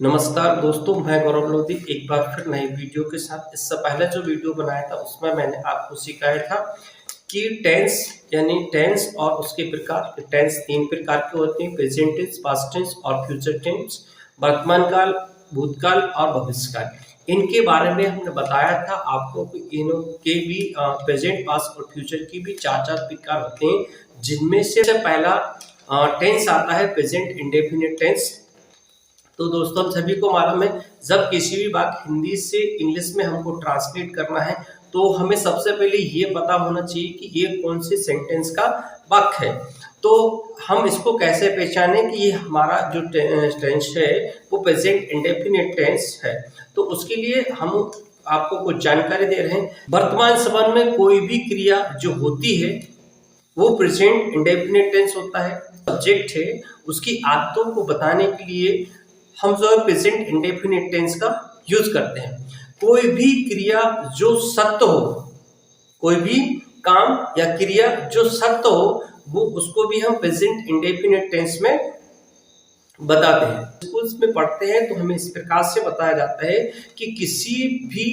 नमस्कार दोस्तों, मैं गौरव लोधी एक बार फिर नई वीडियो के साथ। इससे पहले जो वीडियो बनाया था उसमें मैंने आपको सिखाया था कि टेंस यानी टेंस और उसके प्रकार। टेंस तीन प्रकार के होते हैं: प्रेजेंट टेंस, पास्ट टेंस और फ्यूचर टेंस। वर्तमान काल, भूतकाल और भविष्यकाल। इनके बारे में हमने बताया था आपको कि इनों के भी प्रेजेंट, पास्ट और फ्यूचर की भी चार चार प्रकार होते हैं, जिनमें से पहला टेंस आता है प्रेजेंट इंडेफिनिट टेंस। तो दोस्तों, हम सभी को मालूम है, जब किसी भी बात हिंदी से इंग्लिश में हमको ट्रांसलेट करना है तो हमें सबसे पहले ये पता होना चाहिए कि ये कौन से सेंटेंस का वाक्य है। तो हम इसको कैसे पहचाने कि ये हमारा जो टेंस है वो प्रेजेंट इंडेफिनिट टेंस है। तो उसके लिए हम आपको कुछ जानकारी दे रहे हैं। वर्तमान समय में कोई भी क्रिया जो होती है वो प्रेजेंट इंडेफिनिट टेंस होता है। सब्जेक्ट है, उसकी आदतों को बताने के लिए हम जो है प्रेजेंट इंडेफिनिट टेंस का यूज करते हैं। कोई भी क्रिया जो सत्य हो, कोई भी काम या क्रिया जो सत्य हो, वो उसको भी हम प्रेजेंट इंडेफिनिट टेंस में बताते हैं। स्कूल्स में पढ़ते हैं तो हमें इस प्रकार से बताया जाता है कि किसी भी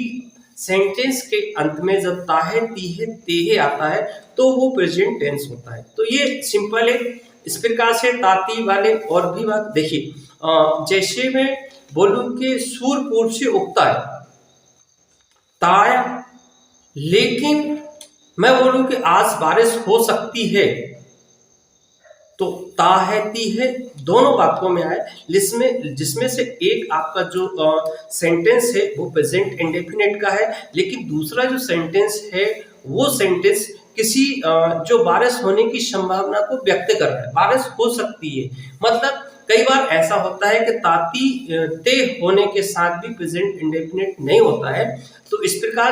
सेंटेंस के अंत में जब ताहे तीहे तेहे आता है तो वो प्रेजेंट टेंस होता है। तो ये सिंपल है। इस प्रकार से ताती वाले और भी बात देखिए, जैसे मैं बोलूं कि सूरपुर से उगता है ताया, लेकिन मैं बोलूं कि आज बारिश हो सकती है, तो ता है ती है दोनों वाक्यों में आए, जिसमें से एक आपका जो सेंटेंस है वो प्रेजेंट इंडेफिनिट का है, लेकिन दूसरा जो सेंटेंस है वो सेंटेंस किसी जो बारिश होने की संभावना को व्यक्त कर रहा है। बारिश हो सकती है, मतलब कई बार ऐसा होता है कि ताती ते होने के साथ भी प्रेजेंट इंडेफिनिट नहीं होता है। तो इस प्रकार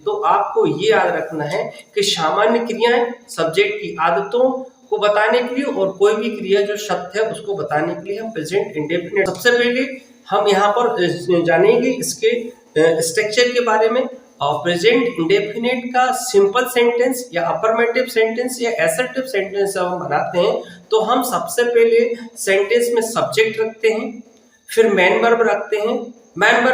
तो आपको ये याद रखना है कि सामान्य क्रियाएं सब्जेक्ट की आदतों को बताने के लिए और कोई भी क्रिया जो सत्य है उसको बताने के लिए हम प्रेजेंट इंडेफिनिट। सबसे पहले हम यहाँ पर जानेंगे इसके स्ट्रक्चर के बारे में। और प्रेजेंट इंडेफिनिट का सिंपल सेंटेंस या अफर्मेटिव सेंटेंस या असर्टिव सेंटेंस जब हम बनाते हैं तो हम सबसे पहले सेंटेंस में सब्जेक्ट रखते हैं, फिर मेन वर्ब रखते हैं, मेन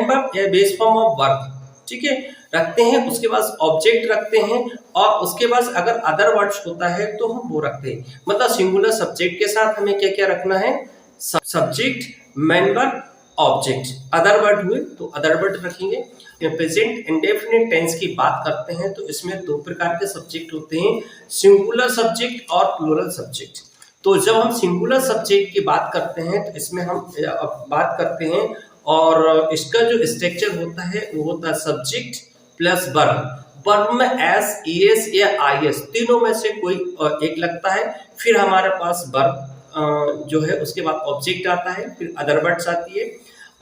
वर्ब या बेस फॉर्म ऑफ वर्ब, ठीक है, रखते हैं। उसके बाद ऑब्जेक्ट रखते हैं और उसके बाद अगर अदर वर्ड्स होता है तो हम वो रखते हैं। मतलब सिंगुलर सब्जेक्ट के साथ हमें क्या क्या रखना है? Subject, main verb, object. Other word हुए तो अदर वर्ड रखेंगे। प्रेजेंट इंडेफिनिट टेंस की बात करते हैं तो इसमें दो प्रकार के सब्जेक्ट होते हैं, सिंगुलर सब्जेक्ट और प्लूरल सब्जेक्ट। तो जब हम सिंगुलर सब्जेक्ट की बात करते हैं तो इसमें हम बात करते हैं और इसका जो स्ट्रक्चर होता है वो होता है सब्जेक्ट प्लस वर्ब। वर्ब में एस, ईएस या आईएस तीनों में से कोई एक लगता है। फिर हमारे पास वर्ब जो है उसके बाद ऑब्जेक्ट आता है, फिर अदर वर्ड्स आती है।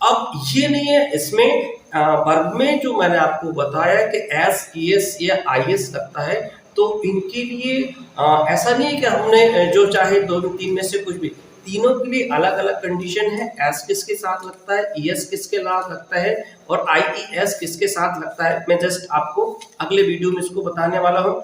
अब ये नहीं है, इसमें वर्ब में जो मैंने आपको बताया कि एस, ईएस या आईएस लगता है, तो इनके लिए ऐसा नहीं है कि हमने जो चाहे दो तीन में से कुछ भी, तीनों के लिए अलग अलग कंडीशन है। एस किसके साथ लगता है, ईएस किसके साथ लगता है और आईईएस किसके साथ लगता है, मैं जस्ट आपको अगले वीडियो में इसको बताने वाला हूँ।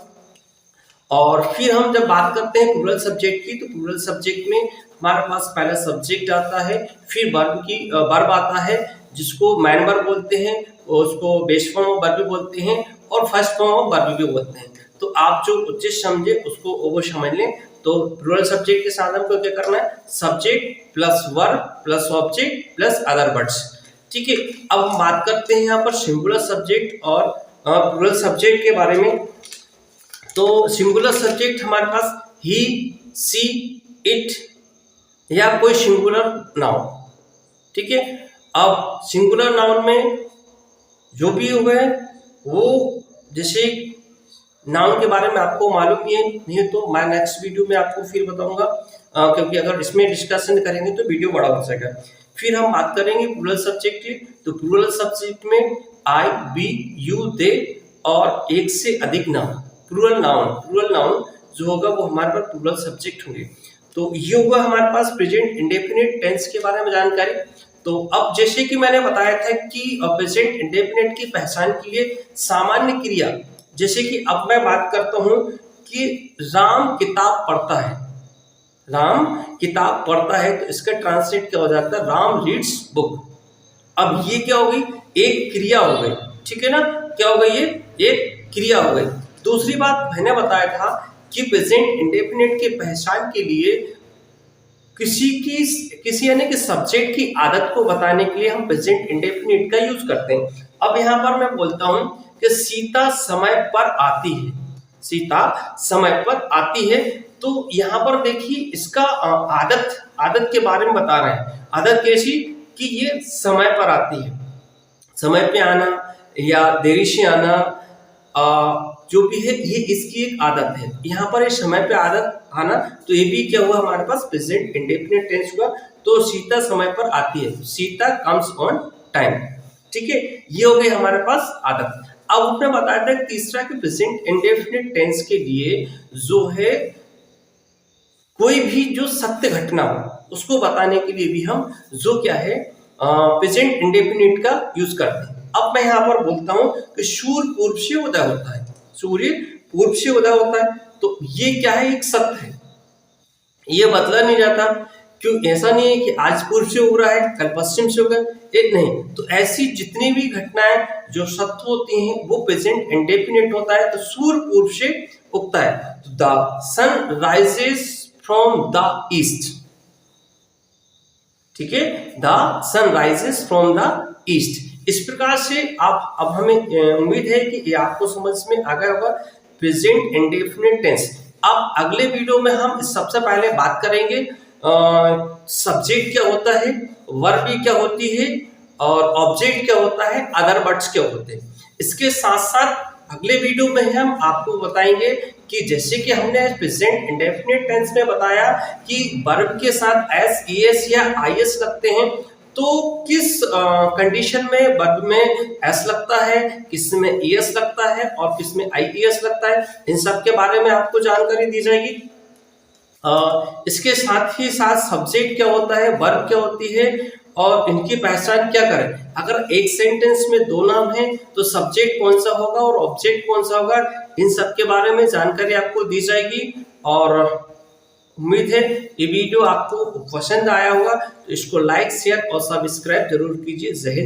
और फिर हम जब बात करते हैं प्लूरल सब्जेक्ट की, तो प्लूरल सब्जेक्ट में हमारे पास पहला सब्जेक्ट आता है, फिर वर्ब आता है जिसको मैन वर्ब बोलते हैं, उसको बेस फॉर्म ऑफ वर्ब भी बोलते हैं और फर्स्ट फॉर्म ऑफ वर्ब भी बोलते हैं। तो आप जो उचित समझे उसको वो समझ लें। तो प्लूरल सब्जेक्ट के साथ हमको क्या करना है? Subject plus verb plus object plus other words, ठीक है। अब हम बात करते हैं यहाँ पर सिंगुलर सब्जेक्ट और प्लूरल सब्जेक्ट के बारे में। तो सिंगुलर सब्जेक्ट हमारे पास ही, सी, इट या कोई सिंगुलर नाउन, ठीक है। अब सिंगुलर नाउन में जो भी हुआ है वो, जैसे नाउन के बारे में आपको मालूम ही है, नहीं तो मैं नेक्स्ट वीडियो में आपको फिर बताऊंगा, क्योंकि अगर इसमें डिस्कशन करेंगे तो वीडियो बड़ा हो जाएगा। फिर हम बात करेंगे प्लूरल सब्जेक्ट की। तो प्लूरल सब्जेक्ट में आई, वी, यू, दे और एक से अधिक नाउन, प्लूरल नाउन जो होगा वो हमारे पास प्लूरल सब्जेक्ट होंगे। तो ये होगा हमारे पास प्रेजेंट इंडेफिनिट टेंस के बारे में जानकारी। तो अब जैसे कि मैंने बताया था कि प्रेजेंट इंडेफिनिट की पहचान के लिए सामान्य क्रिया, जैसे कि अब मैं बात करता हूं कि राम किताब पढ़ता है, राम किताब पढ़ता है, तो इसका ट्रांसलेट क्या हो जाता है, राम रीड्स बुक। अब ये क्या हो गई, एक क्रिया हो गई, ठीक है ना, क्या हो गई, ये एक क्रिया हो गई। दूसरी बात मैंने बताया था कि प्रेजेंट इंडेफिनिट की पहचान के लिए किसी यानी कि सब्जेक्ट की आदत को बताने के लिए हम प्रेजेंट इंडेफिनिट का यूज करते हैं। अब यहाँ पर मैं बोलता हूं कि सीता समय पर आती है, सीता समय पर आती है, तो यहाँ पर देखिए इसका आदत के बारे में बता रहे हैं। आदत कैसी, कि ये समय पर आती है, समय पे आना या देरी से आना, जो भी है ये इसकी एक आदत है। यहाँ पर ये समय पे आदत आना, तो ये भी क्या हुआ हमारे पास, प्रेजेंट इंडेफिनिट टेंस हुआ। तो सीता समय पर आती है, सीता कम्स ऑन टाइम, ठीक है, ये हो गई हमारे पास आदत। अब उसने बताया था तीसरा कि प्रेजेंट इंडेफिनिट टेंस के लिए जो है कोई भी जो सत्य घटना हो उसको बताने के लिए भी हम जो क्या है प्रेजेंट इंडेफिनिट का यूज करते हैं। अब मैं यहाँ पर बोलता हूं कि सूर्य पूर्व से उदय होता है, सूर्य पूर्व से उदय होता है, तो ये क्या है, एक सत्य है, ये बदला नहीं जाता। क्यों, ऐसा नहीं है कि आज पूर्व से उग रहा है कल पश्चिम से उगा, एक नहीं। तो ऐसी जितनी भी घटनाएं जो सत्य होती हैं वो प्रेजेंट इंडेफिनिट होता है। तो सूर्य पूर्व से उगता है, the sun rises from the east, ठीक है, the sun rises from the east. इस प्रकार से आप, अब हमें उम्मीद है कि ये आपको समझ में आ गया होगा प्रेजेंट इंडेफिनिट टेंस। अब अगले वीडियो में हम सबसे पहले बात करेंगे सब्जेक्ट क्या होता है, वर्ब क्या होती है, और ऑब्जेक्ट क्या होता है, अदर वर्ड्स क्या होते हैं। इसके साथ साथ अगले वीडियो में हम आपको बताएंगे कि जैसे कि हमने प्रेजेंट इंडेफिनिट टेंस में बताया कि वर्ब के साथ एस, ईएस या आईएस लगते हैं, तो किस कंडीशन में वर्ब में एस लगता है, किस में ईएस लगता है और किस में आईईएस लगता है, इन सब के बारे में आपको जानकारी दी जाएगी। इसके साथ ही साथ सब्जेक्ट क्या होता है, वर्ब क्या होती है और इनकी पहचान क्या करें। अगर एक सेंटेंस में दो नाम है तो सब्जेक्ट कौन सा होगा और ऑब्जेक्ट कौन सा होगा, इन सब के बारे में जानकारी आपको दी जाएगी। और उम्मीद है ये वीडियो आपको पसंद आया होगा, तो इसको लाइक, शेयर और सब्सक्राइब जरूर कीजिए। जय हिंद।